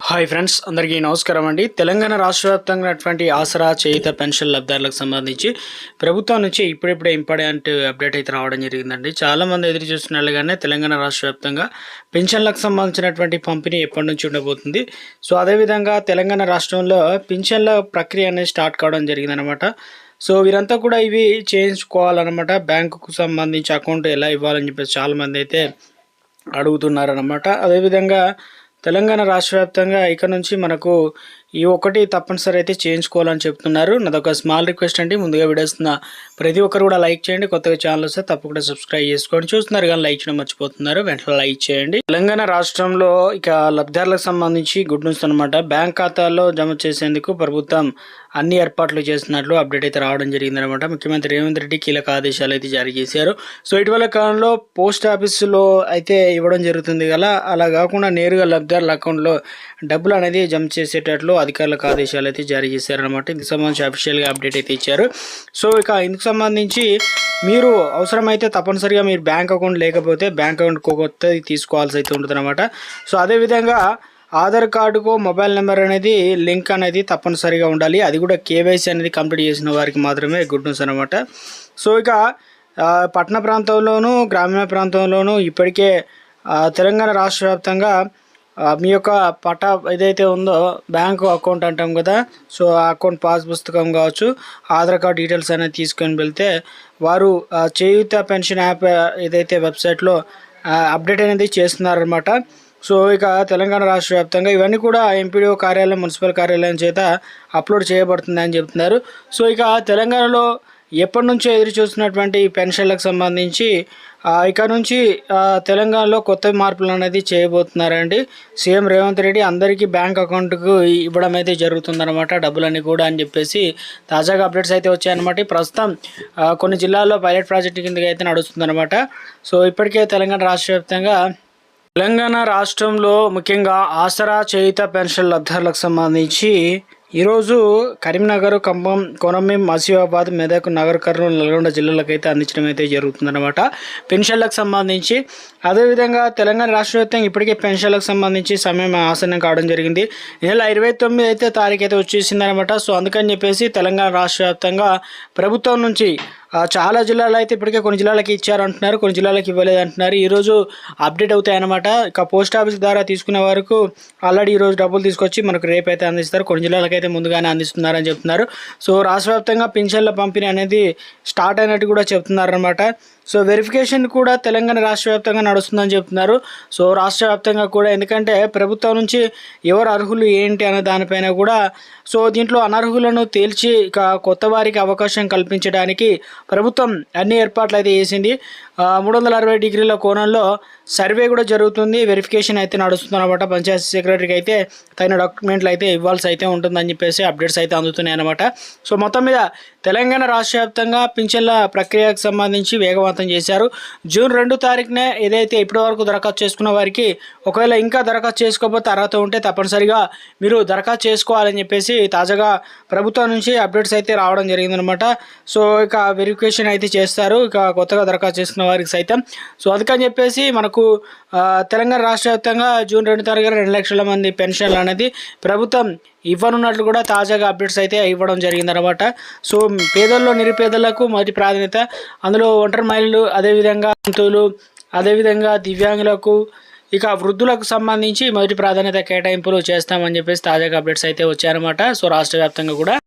Hi friends, అందరికీ నమస్కారం అండి. తెలంగాణ రాష్ట్ర వ్యాప్తంగా ఉన్నటువంటి ఆసరా చేయుత పెన్షన్ లబ్ధిదారులకు సంబంధించి ప్రభుత్వం నుంచి ఇప్పుడిప్పుడే ఇంపార్టెంట్ అప్డేట్ అయితే రావడం జరిగిందండి. చాలామంది ఎదురు చూస్తున్నట్లుగానే తెలంగాణ రాష్ట్ర వ్యాప్తంగా పెన్షన్లకు సంబంధించినటువంటి పంపిణీ ఎప్పటి నుంచి ఉండబోతుంది. సో అదేవిధంగా తెలంగాణ రాష్ట్రంలో పెన్షన్ల ప్రక్రియ అనేది స్టార్ట్ కావడం జరిగిందనమాట. సో వీరంతా కూడా ఇవి చేయించుకోవాలన్నమాట. బ్యాంకుకు సంబంధించి అకౌంట్ ఎలా ఇవ్వాలని చెప్పేసి చాలామంది అయితే అడుగుతున్నారన్నమాట. అదేవిధంగా తెలంగాణ రాష్ట్ర వ్యాప్తంగా ఇక నుంచి మనకు ఈ ఒకటి తప్పనిసరి అయితే చేయించుకోవాలని చెప్తున్నారు. నాదొక స్మాల్ రిక్వెస్ట్ అండి. ముందుగా వీడియోస్తున్న ప్రతి ఒక్కరు కూడా లైక్ చేయండి. కొత్తగా ఛానల్ వస్తే తప్పకుండా సబ్స్క్రైబ్ చేసుకోండి. చూస్తున్నారు కానీ లైక్ చేయడం మర్చిపోతున్నారు, వెంటనే లైక్ చేయండి. తెలంగాణ రాష్ట్రంలో ఇక లబ్ధిదారులకు సంబంధించి గుడ్ న్యూస్ అనమాట. బ్యాంక్ ఖాతాల్లో జమ చేసేందుకు ప్రభుత్వం అన్ని ఏర్పాట్లు చేస్తున్నట్లు అప్డేట్ అయితే రావడం జరిగిందనమాట. ముఖ్యమంత్రి రేవంత్ రెడ్డి కీలక ఆదేశాలు అయితే జారీ చేశారు. సో ఇటీవల కాలంలో పోస్ట్ ఆఫీసులో అయితే ఇవ్వడం జరుగుతుంది కదా, అలా కాకుండా నేరుగా లబ్ధిదారుల అకౌంట్లో డబ్బులు అనేది జమ చేసేటట్లు అధికారులకు ఆదేశాలు అయితే జారీ చేశారనమాట. ఇందుకు సంబంధించి అఫీషియల్గా అప్డేట్ అయితే ఇచ్చారు. సో ఇక ఇందుకు సంబంధించి మీరు అవసరమైతే తప్పనిసరిగా మీరు బ్యాంక్ అకౌంట్ లేకపోతే బ్యాంక్ అకౌంట్ కొత్తది తీసుకోవాల్సి అయితే ఉంటుంది అనమాట. సో అదేవిధంగా ఆధార్ కార్డుకు మొబైల్ నెంబర్ అనేది లింక్ అనేది తప్పనిసరిగా ఉండాలి. అది కూడా కేవైసీ అనేది కంప్లీట్ చేసిన వారికి మాత్రమే గుడ్ న్యూస్ అనమాట. సో ఇక పట్టణ ప్రాంతంలోనూ గ్రామీణ ప్రాంతంలోనూ ఇప్పటికే తెలంగాణ రాష్ట్ర వ్యాప్తంగా మీ యొక్క పటా ఏదైతే ఉందో బ్యాంకు అకౌంట్ అంటాం కదా, సో ఆ అకౌంట్ పాస్ పుస్తకం కావచ్చు, ఆధార్ కార్డ్ డీటెయిల్స్ అనేది తీసుకొని వెళ్తే వారు చేయూత పెన్షన్ యాప్ ఏదైతే వెబ్సైట్లో అప్డేట్ అనేది చేస్తున్నారనమాట. సో ఇక తెలంగాణ రాష్ట్ర వ్యాప్తంగా ఇవన్నీ కూడా ఎంపీడీఓ కార్యాలయం, మున్సిపల్ కార్యాలయం చేత అప్లోడ్ చేయబడుతుందని చెప్తున్నారు. సో ఇక తెలంగాణలో ఎప్పటి నుంచో ఎదురు చూస్తున్నటువంటి పెన్షన్లకు సంబంధించి ఇక నుంచి తెలంగాణలో కొత్త మార్పులు అనేది చేయబోతున్నారండి. సీఎం రేవంత్ రెడ్డి అందరికీ బ్యాంక్ అకౌంట్కు ఇవ్వడం అయితే జరుగుతుందన్నమాట, డబ్బులన్నీ కూడా అని చెప్పేసి తాజాగా అప్డేట్స్ అయితే వచ్చాయన్నమాట. ప్రస్తుతం కొన్ని జిల్లాల్లో పైలట్ ప్రాజెక్టు కిందకి అయితే నడుస్తుందన్నమాట. సో ఇప్పటికే తెలంగాణ రాష్ట్ర వ్యాప్తంగా తెలంగాణ రాష్ట్రంలో ముఖ్యంగా ఆసరా చేయుత పెన్షన్ లబ్ధిదారులకు సంబంధించి ఈరోజు కరీంనగర్, ఖమ్మం, కొమరం, ఆసిఫాబాద్, మెదక్, నగర్, కర్నూలు, నల్గొండ జిల్లాలకు అయితే అందించడం అయితే జరుగుతుందన్నమాట పెన్షన్లకు సంబంధించి. అదేవిధంగా తెలంగాణ రాష్ట్ర వ్యాప్తంగా ఇప్పటికే పెన్షన్లకు సంబంధించి సమయం ఆసన్నం కావడం జరిగింది. ఈ నెల 29 అయితే తారీఖు అయితే వచ్చేసిందనమాట. సో అందుకని చెప్పేసి తెలంగాణ రాష్ట్ర వ్యాప్తంగా ప్రభుత్వం నుంచి చాలా జిల్లాలో అయితే ఇప్పటికే కొన్ని జిల్లాలకి ఇచ్చారంటున్నారు, కొన్ని జిల్లాలకు ఇవ్వలేదు అంటున్నారు. ఈరోజు అప్డేట్ అవుతాయి అన్నమాట. ఇక పోస్ట్ ఆఫీస్ ద్వారా తీసుకునే వరకు ఆల్రెడీ ఈరోజు డబ్బులు తీసుకొచ్చి మనకు రేపు అయితే అందిస్తారు. కొన్ని జిల్లాలకు అయితే ముందుగానే అందిస్తున్నారని చెప్తున్నారు. సో రాష్ట్ర వ్యాప్తంగా పింఛన్ల పంపిణీ అనేది స్టార్ట్ అయినట్టు కూడా చెప్తున్నారనమాట. సో వెరిఫికేషన్ కూడా తెలంగాణ రాష్ట్ర వ్యాప్తంగా నడుస్తుందని చెప్తున్నారు. సో రాష్ట్ర వ్యాప్తంగా కూడా, ఎందుకంటే ప్రభుత్వం నుంచి ఎవరు అర్హులు ఏంటి అనే దానిపైన కూడా, సో దీంట్లో అనర్హులను తేల్చి ఇక కొత్త వారికి అవకాశం కల్పించడానికి ప్రభుత్వం అన్ని ఏర్పాట్లు అయితే చేసింది. 360 డిగ్రీల కోణంలో సర్వే కూడా జరుగుతుంది, వెరిఫికేషన్ అయితే నడుస్తుంది అనమాట. పంచాయతీ సెక్రటరీకి అయితే తగిన డాక్యుమెంట్లు అయితే ఇవ్వాల్సి అయితే ఉంటుందని చెప్పేసి అప్డేట్స్ అయితే అందుతున్నాయి అనమాట. సో మొత్తం మీద తెలంగాణ రాష్ట్ర వ్యాప్తంగా పింఛన్ల ప్రక్రియకు సంబంధించి వేగవంతం చేశారు. జూన్ 2 తారీఖునే ఏదైతే ఇప్పటి వరకు దరఖాస్తు చేసుకున్న వారికి ఒకవేళ ఇంకా దరఖాస్తు చేసుకోకపోతే అర్హత ఉంటే తప్పనిసరిగా మీరు దరఖాస్తు చేసుకోవాలని చెప్పేసి తాజాగా ప్రభుత్వం నుంచి అప్డేట్స్ అయితే రావడం జరిగిందనమాట. సో ఇక వెరిఫికేషన్ అయితే చేస్తారు ఇక కొత్తగా దరఖాస్తు చేసుకున్న వారికి సైతం. సో అందుకని చెప్పేసి మనకు తెలంగాణ రాష్ట్ర వ్యాప్తంగా జూన్ 2 తారీఖున 2 లక్షల మంది పెన్షన్లు అనేది ప్రభుత్వం ఇవ్వనున్నట్లు కూడా తాజాగా అప్డేట్స్ అయితే ఇవ్వడం జరిగిందనమాట. సో పేదల్లో నిరుపేదలకు మొదటి ప్రాధాన్యత, అందులో ఒంటరి మహిళలు, అదేవిధంగా తంతువులు, అదేవిధంగా దివ్యాంగులకు, ఇక వృద్ధులకు సంబంధించి మొదటి ప్రాధాన్యత కేటాయింపులు చేస్తామని చెప్పేసి తాజాగా అప్డేట్స్ అయితే వచ్చాయన్నమాట. సో రాష్ట్ర వ్యాప్తంగా కూడా